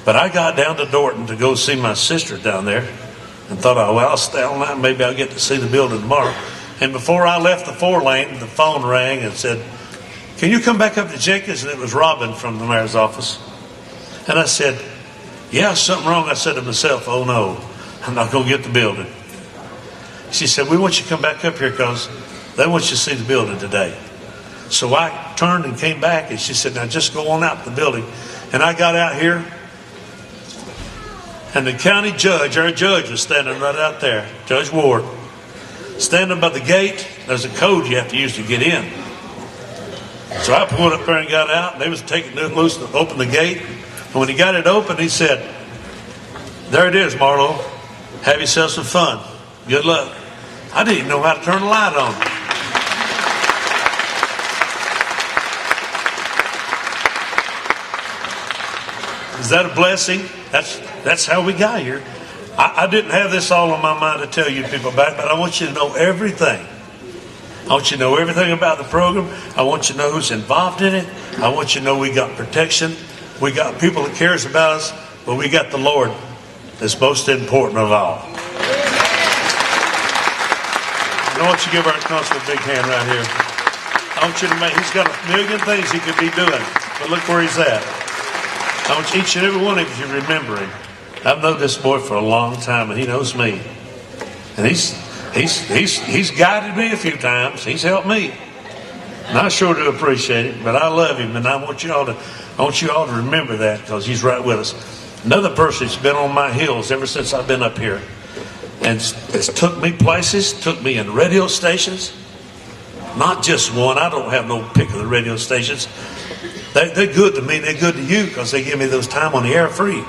But I got down to Dorton to go see my sister down there and thought, oh, well, I'll stay all night. Maybe I'll get to see the building tomorrow. And before I left the 4-lane, the phone rang and said, can you come back up to Jenkins? And it was Robin from the mayor's office. And I said, yeah, something wrong. I said to myself, oh no, I'm not going to get the building. She said, we want you to come back up here because they want you to see the building today. So I turned and came back, and she said, now just go on out to the building. And I got out here, and the county judge, our judge, was standing right out there, Judge Ward, standing by the gate. There's a code you have to use to get in. So I pulled up there and got out, and they was taking it loose to open the gate. And when he got it open, he said, there it is, Marolw. Have yourself some fun. Good luck. I didn't even know how to turn the light on. Is that a blessing? That's how we got here. I didn't have this all on my mind to tell you people about, but I want you to know everything. I want you to know everything about the program. I want you to know who's involved in it. I want you to know we got protection. We got people that cares about us, but we got the Lord that's most important of all. I want you to give our council a big hand right here. I want you to make, he's got a million things he could be doing, but look where he's at. I want each and every one of you to remember him. I've known this boy for a long time, and he knows me. And he's guided me a few times. He's helped me. And I sure do appreciate it, but I love him, and I want you all to remember that, because he's right with us. Another person that's been on my heels ever since I've been up here, and it's took me places, took me in radio stations. Not just one. I don't have no pick of the radio stations. They're good to me. They're good to you because they give me those time on the air free.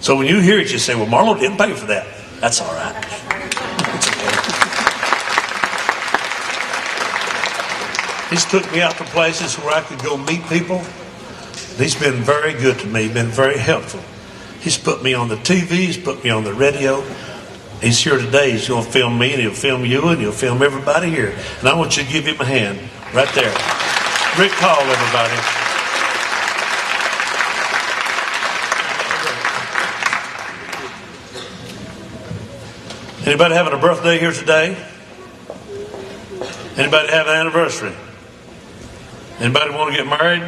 So when you hear it, you say, well, Marolw didn't pay for that. That's all right. It's okay. He's took me out to places where I could go meet people. He's been very good to me, been very helpful. He's put me on the TV, he's put me on the radio. He's here today. He's going to film me, and he'll film you, and he'll film everybody here. And I want you to give him a hand right there. Rick Hall, everybody. Anybody having a birthday here today? Anybody have an anniversary? Anybody want to get married?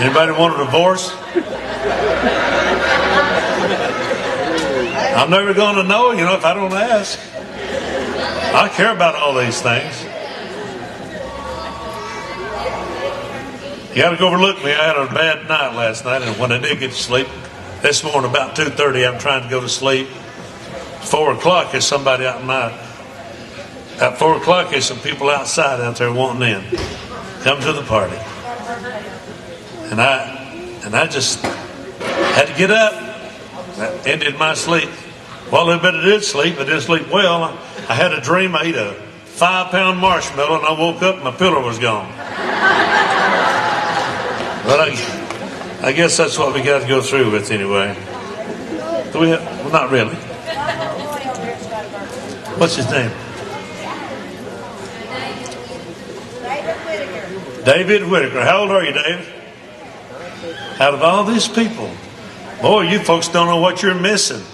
Anybody want a divorce? I'm never going to know, if I don't ask. I care about all these things. You got to overlook me. I had a bad night last night, and when I did get to sleep, this morning about 2:30, I'm trying to go to sleep. 4 o'clock, there's somebody out in my... At 4 o'clock, there's some people outside out there wanting in. Come to the party. And I just had to get up. That ended my sleep. Well, I better did sleep. I didn't sleep well. I had a dream. I ate a 5-pound marshmallow, and I woke up and my pillow was gone. But I guess that's what we got to go through with anyway. Do we have? Well, not really. What's his name? David Whitaker. How old are you, David? Out of all these people, boy, you folks don't know what you're missing.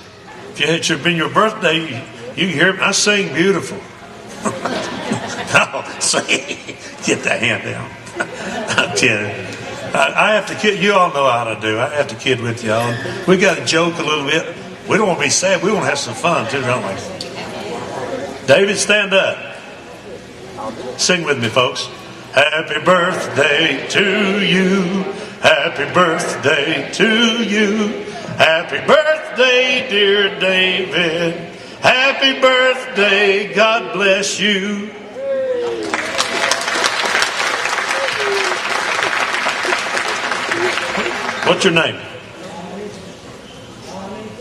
If it should have been your birthday, you hear me. I sing beautiful. No, sing. Get that hand down. I'm kidding. I have to kid. You all know how to do. I have to kid with y'all. We got to joke a little bit. We don't want to be sad. We want to have some fun too, don't we? David, stand up. Sing with me, folks. Happy birthday to you. Happy birthday to you. Happy birthday, dear David. Happy birthday. God bless you. What's your name?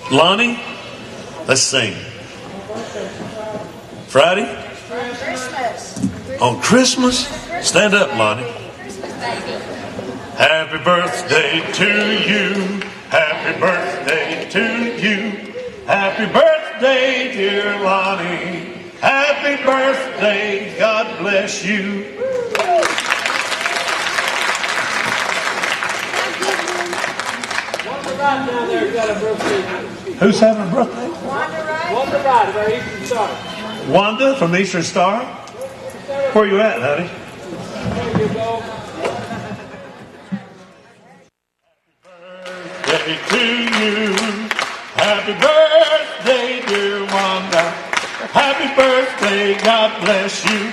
Lonnie? Let's sing. Friday? Christmas. On Christmas? Stand up, Lonnie. Happy birthday to you. Happy birthday to you. Happy birthday, dear Lonnie. Happy birthday. God bless you. Down there got a birthday. Who's having a birthday? Wanda Wright of our Eastern Star. Wanda from Eastern Star? Where you at, honey? There you go. Happy birthday to you. Happy birthday, dear Wanda. Happy birthday, God bless you.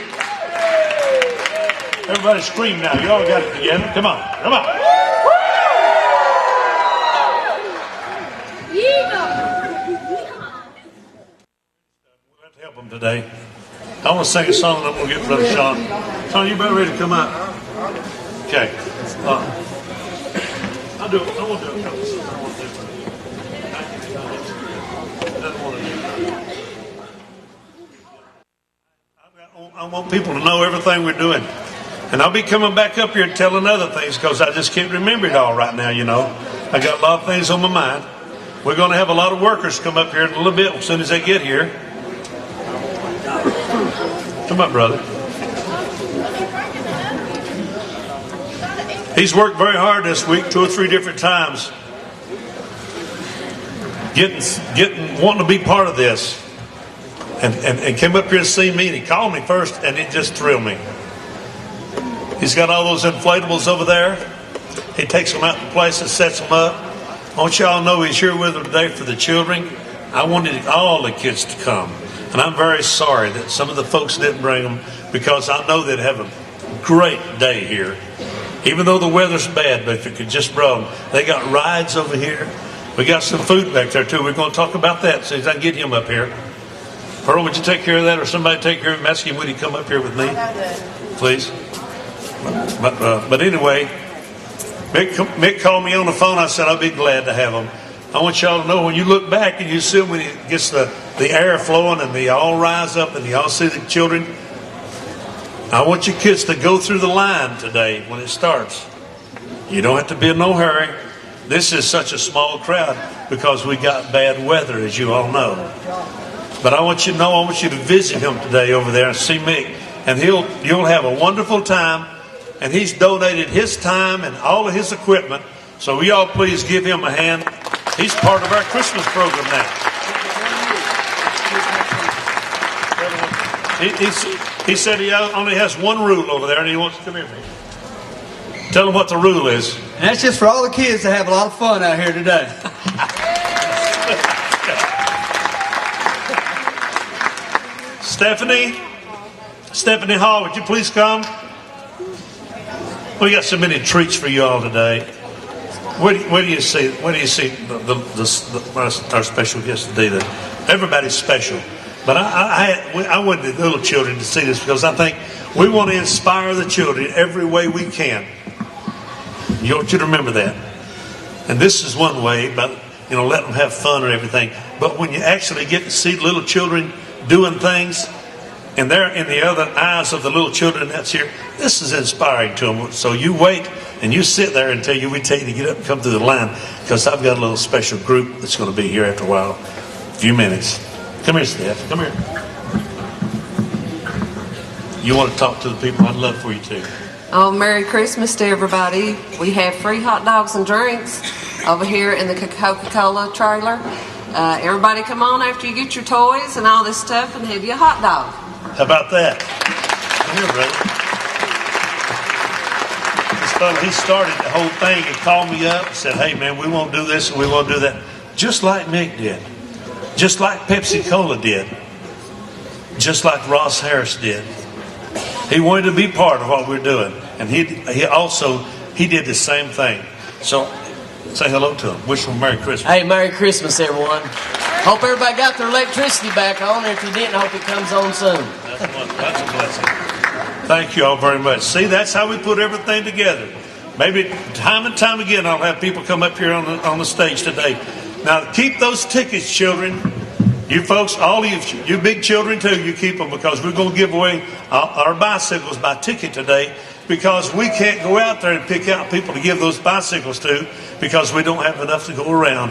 Everybody scream now. You all got it together. Come on, come on. Help them today. I want to sing a song and I'm going to get Brother Sean. Sean, you better ready to come out. Okay. I'll do it. I want to do a couple of songs. I want people to know everything we're doing. And I'll be coming back up here telling other things because I just can't remember it all right now, you know. I got a lot of things on my mind. We're going to have a lot of workers come up here in a little bit as soon as they get here. Come up, brother. He's worked very hard this week, 2 or 3 different times, wanting to be part of this, and came up here to see me. And he called me first, and it just thrilled me. He's got all those inflatables over there. He takes them out to places, sets them up. I want y'all to know he's here with them today for the children. I wanted all the kids to come. And I'm very sorry that some of the folks didn't bring them because I know they'd have a great day here. Even though the weather's bad, but if you could just bring them. They got rides over here. We got some food back there too. We're going to talk about that as soon as I can get him up here. Pearl, would you take care of that or somebody take care of him? Ask him, would he come up here with me? Please. But anyway, Mick called me on the phone. I said, I'll be glad to have him. I want y'all to know when you look back and you see when it gets the air flowing and they all rise up and you all see the children. I want you kids to go through the line today when it starts. You don't have to be in no hurry. This is such a small crowd because we got bad weather, as you all know. But I want you to know, I want you to visit him today over there and see Mick. And you'll have a wonderful time. And he's donated his time and all of his equipment. So will y'all please give him a hand. He's part of our Christmas program now. He said he only has one rule over there, and he wants to come here. Tell him what the rule is. And that's just for all the kids to have a lot of fun out here today. Stephanie Hall, would you please come? We got so many treats for you all today. Where do you see our special guest today? Everybody's special. But I wanted the little children to see this because I think we want to inspire the children every way we can. You want you to remember that. And this is one way, but let them have fun and everything. But when you actually get to see little children doing things, and they're in the other eyes of the little children that's here, this is inspiring to them. So you wait And you sit there until we tell you to get up and come through the line, because I've got a little special group that's going to be here after a while. A few minutes. Come here, Steph. Come here. You want to talk to the people? I'd love for you to. Oh, Merry Christmas to everybody. We have free hot dogs and drinks over here in the Coca-Cola trailer. Everybody come on after you get your toys and all this stuff and have you a hot dog. How about that? Come here, brother. This fella, he started the whole thing and called me up and said, hey, man, we won't do this and we won't do that. Just like Mick did. Just like Pepsi Cola did. Just like Ross Harris did. He wanted to be part of what we're doing. And he did the same thing. So say hello to him. Wish them Merry Christmas. Hey, Merry Christmas, everyone. Hope everybody got their electricity back on. If you didn't, hope it comes on soon. That's a blessing. Thank you all very much. See, that's how we put everything together. Maybe time and time again I'll have people come up here on the stage today. Now, keep those tickets, children. You folks, all of you big children too, you keep them, because we're going to give away our bicycles by ticket today, because we can't go out there and pick out people to give those bicycles to, because we don't have enough to go around.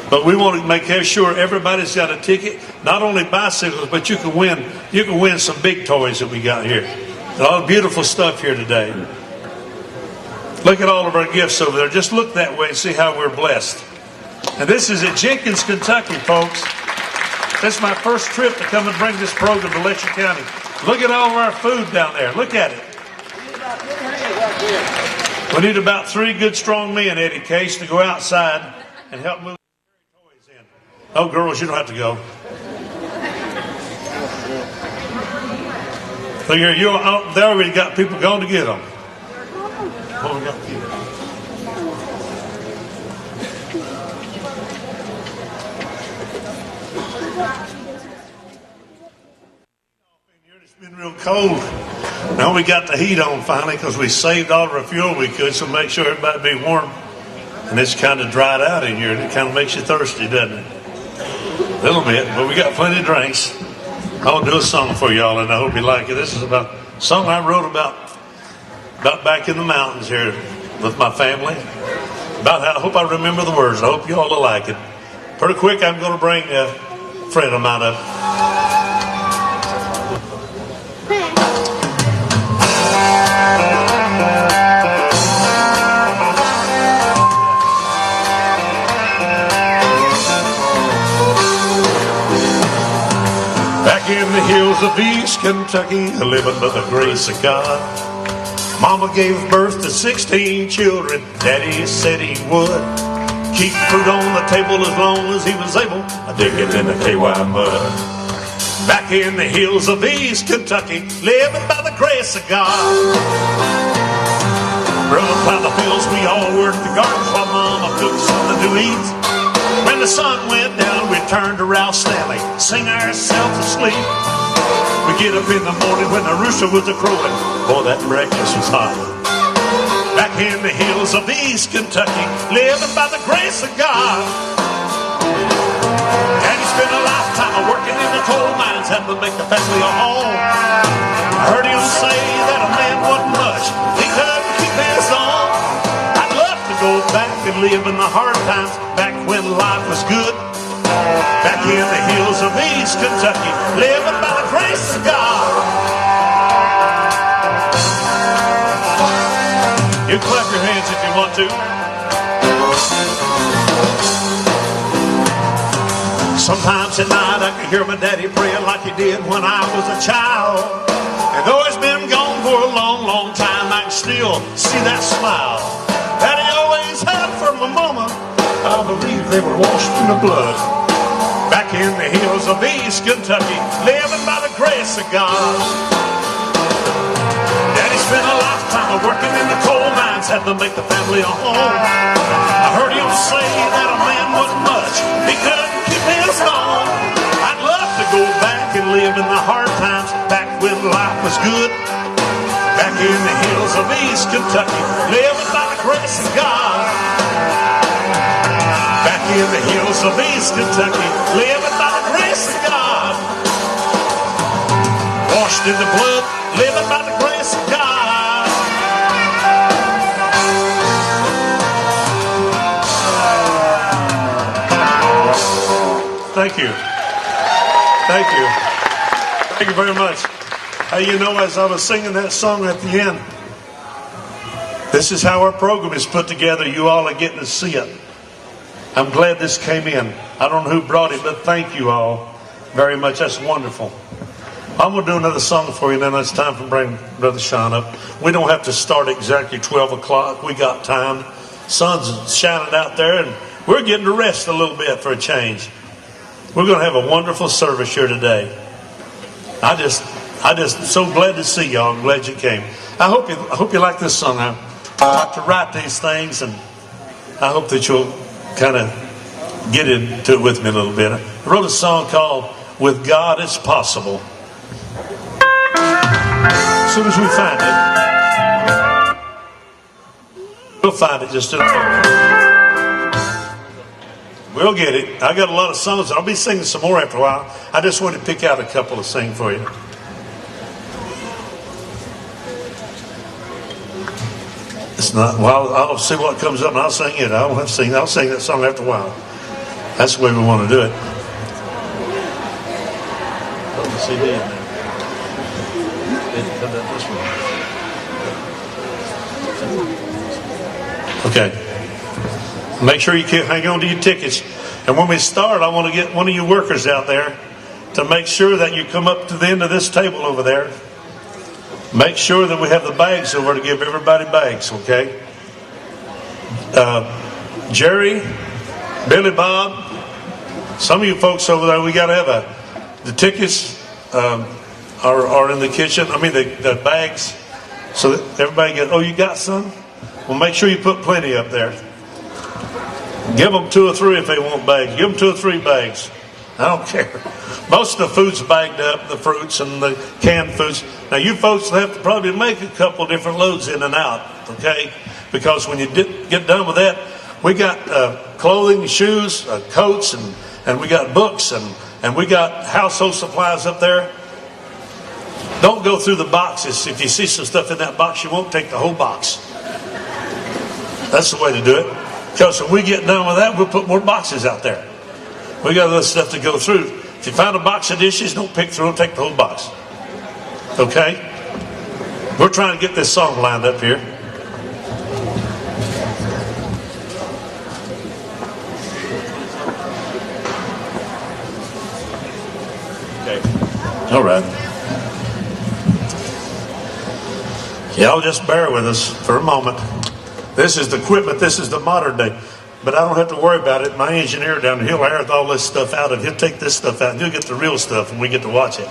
But we want to make sure everybody's got a ticket, not only bicycles, but you can win some big toys that we got here. A lot of beautiful stuff here today. Look at all of our gifts over there. Just look that way and see how we're blessed. And this is at Jenkins, Kentucky, folks. This is my first trip to come and bring this program to Letcher County. Look at all of our food down there. Look at it. We need about 3 good, strong men, Eddie Case, to go outside and help move toys in. Oh, girls, you don't have to go. Look here, they already got people going to get them. Oh, we got to get them. It's been real cold. Now we got the heat on finally, because we saved all of our fuel we could, so make sure everybody be warm. And it's kind of dried out in here, and it kind of makes you thirsty, doesn't it? A little bit, but we got plenty of drinks. I'll do a song for y'all, and I hope you like it. This is about a song I wrote about back in the mountains here with my family. I hope I remember the words. I hope you all will like it. Pretty quick, I'm going to bring a friend of mine up. Back in the hills of East Kentucky, living by the grace of God. Mama gave birth to 16 children. Daddy said he would keep food on the table as long as he was able to dig it in the KY mud. Back in the hills of East Kentucky, living by the grace of God. Brother plowed the fields, we all worked the gardens while Mama cooked something to eat. When the sun went down, we turned to Ralph Stanley, sing ourselves to sleep. We get up in the morning when the rooster was a-crowing. Boy, that breakfast was hot. Back in the hills of East Kentucky, living by the grace of God. Daddy spent a lifetime working in the coal mines, having to make the family a home. I heard him say that a man wasn't much, he couldn't keep his own. I'd love to go back and live in the hard times, back when life was good. Back in the hills of East Kentucky, living by the grace of God. You clap your hands if you want to. Sometimes at night I can hear my daddy praying like he did when I was a child. And though he's been gone for a long, long time, I can still see that smile that he always had for my mama. I believe they were washed in the blood. Back in the hills of East Kentucky, living by the grace of God. Daddy spent a lifetime working in the coal mines, had to make the family a home. I heard him say that a man wasn't much, he couldn't keep his own. I'd love to go back and live in the hard times, back when life was good. Back in the hills of East Kentucky, living by the grace of God. Back in the hills of East Kentucky, living by the grace of God. Washed in the blood, living by the grace of God. Thank you. Thank you. Thank you very much. Hey, you know, as I was singing that song at the end, this is how our program is put together. You all are getting to see it. I'm glad this came in. I don't know who brought it, but thank you all very much. That's wonderful. I'm going to do another song for you, and then it's time for bring Brother Sean up. We don't have to start exactly 12 o'clock. We got time. Sun's shining out there, and we're getting to rest a little bit for a change. We're going to have a wonderful service here today. I just so glad to see y'all. I'm glad you came. I hope you like this song. I like to write these things, and I hope that you'll kind of get into it with me a little bit. I wrote a song called "With God It's Possible." As soon as we find it, we'll find it just in a moment. We'll get it. I got a lot of songs. I'll be singing some more after a while. I just want to pick out a couple to sing for you. It's not. Well, I'll see what comes up, and I'll sing it. I won't have to sing. I'll sing that song after a while. That's the way we want to do it. Put the CD in there. Didn't come out this way. Okay. Make sure you hang on to your tickets. And when we start, I want to get one of you workers out there to make sure that you come up to the end of this table over there. Make sure that we have the bags over to give everybody bags, okay? Jerry, Billy Bob, some of you folks over there, we got to have the tickets are in the kitchen. I mean, the bags, so that everybody gets, oh, you got some? Well, make sure you put plenty up there. Give them 2 or 3 if they want bags. Give them 2 or 3 bags. I don't care. Most of the food's bagged up, the fruits and the canned foods. Now, you folks will have to probably make a couple different loads in and out, okay? Because when you get done with that, we got clothing, shoes, coats, and we got books, and we got household supplies up there. Don't go through the boxes. If you see some stuff in that box, you won't take the whole box. That's the way to do it. Because when we get done with that, we'll put more boxes out there. We got other stuff to go through. If you find a box of dishes, don't pick through them, take the whole box. Okay? We're trying to get this song lined up here. Okay. All right. Y'all just bear with us for a moment. This is the equipment. This is the modern day. But I don't have to worry about it. My engineer down there, he'll air all this stuff out, and he'll take this stuff out, and he'll get the real stuff, and we get to watch it.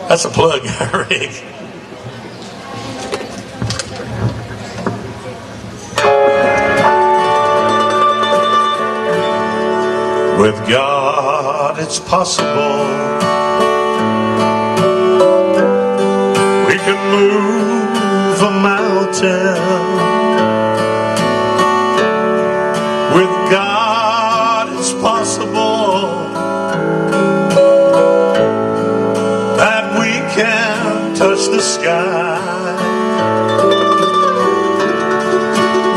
That's a plug, Rick. With God, it's possible. We can move a mountain. With God, it's possible that we can touch the sky.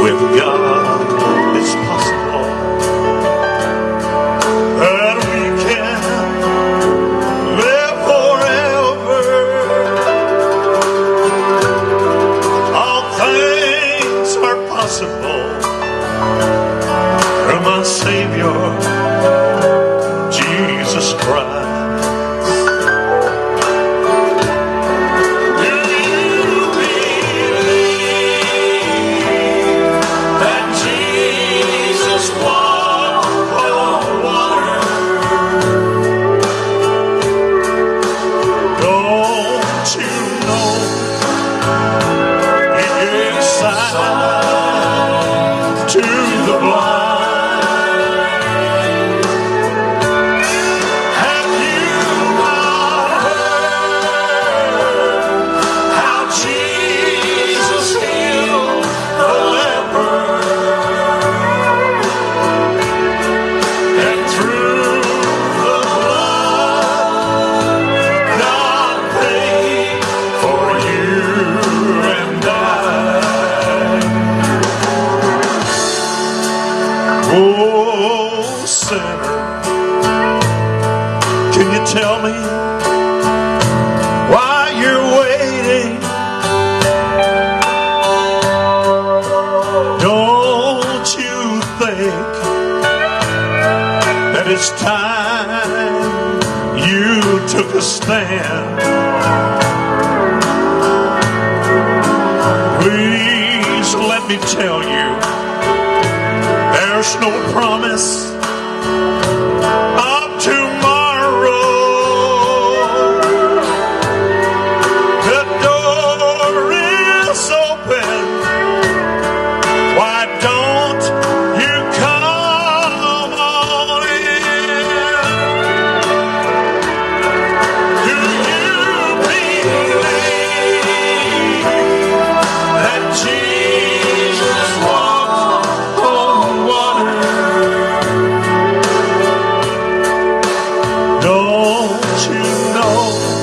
With God, it's possible that we can live forever. All things are possible. My Savior, Jesus Christ. Do you believe that Jesus walked on water? Don't you know He gave sight to the blind? Oh, sinner, you tell me why you're waiting? Don't you think that it's time you took a stand? Please let me tell you, there's no promise of tomorrow. The door is open. Why don't you come on in? Do you believe that Jesus walked on water? Don't you know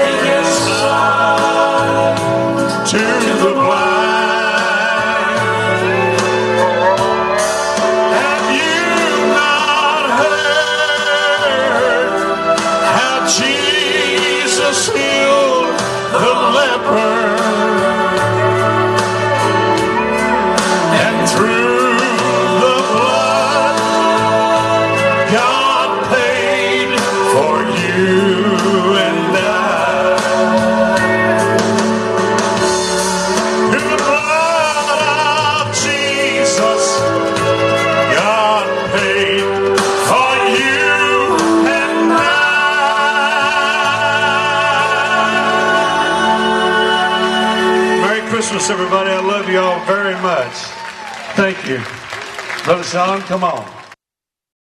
He gives sight to the blind? Have you not heard how Jesus healed the leper? And through the blood God paid for you and I. Through the blood of Jesus, God paid for you and I. Merry Christmas, everybody. I love you all very much. Thank you. Brother Sean, come on.